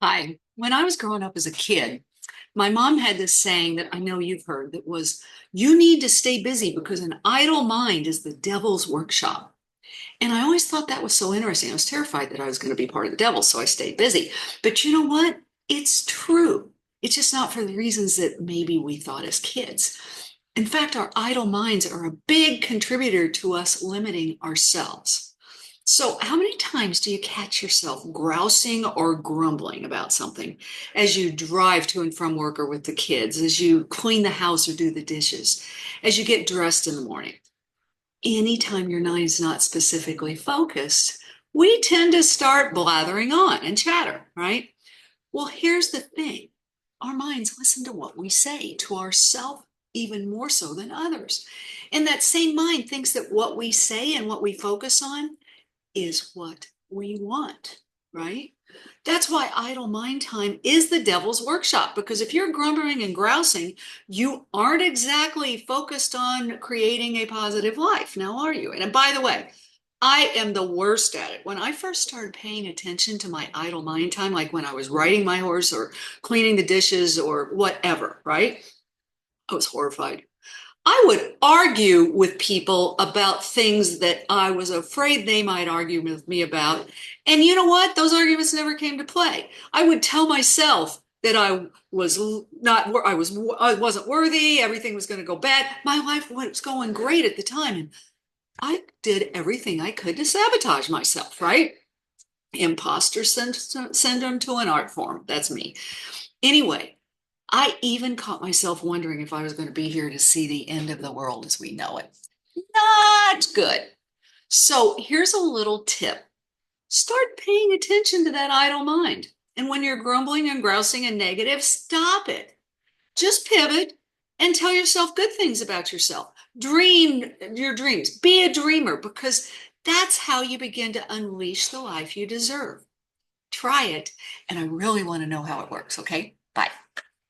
Hi. When I was growing up as a kid, my mom had this saying that I know you've heard that was, you need to stay busy because an idle mind is the devil's workshop. And I always thought that was so interesting. I was terrified that I was going to be part of the devil, so I stayed busy. But you know what? It's true. It's just not for the reasons that maybe we thought as kids. In fact, our idle minds are a big contributor to us limiting ourselves. So, how many times do you catch yourself grousing or grumbling about something as you drive to and from work or with the kids, as you clean the house or do the dishes, as you get dressed in the morning? Anytime your mind's not specifically focused, we tend to start blathering on and chatter, right? Well, here's the thing, our minds listen to what we say to ourselves even more so than others. And that same mind thinks that what we say and what we focus on is what we want, right? That's why idle mind time is the devil's workshop, because if you're grumbling and grousing, you aren't exactly focused on creating a positive life, now are you? And by the way, I am the worst at it. When I first started paying attention to my idle mind time, like when I was riding my horse or cleaning the dishes or whatever, right? I was horrified. I would argue with people about things that I was afraid they might argue with me about. And you know what? Those arguments never came to play. I would tell myself that I was not, I wasn't worthy. Everything was going to go bad. My life was going great at the time. And I did everything I could to sabotage myself, right? Imposter syndrome to an art form. That's me. Anyway, I even caught myself wondering if I was going to be here to see the end of the world as we know it. Not good. So here's a little tip. Start paying attention to that idle mind. And when you're grumbling and grousing and negative, stop it. Just pivot and tell yourself good things about yourself. Dream your dreams. Be a dreamer because that's how you begin to unleash the life you deserve. Try it. And I really want to know how it works. Okay. Bye.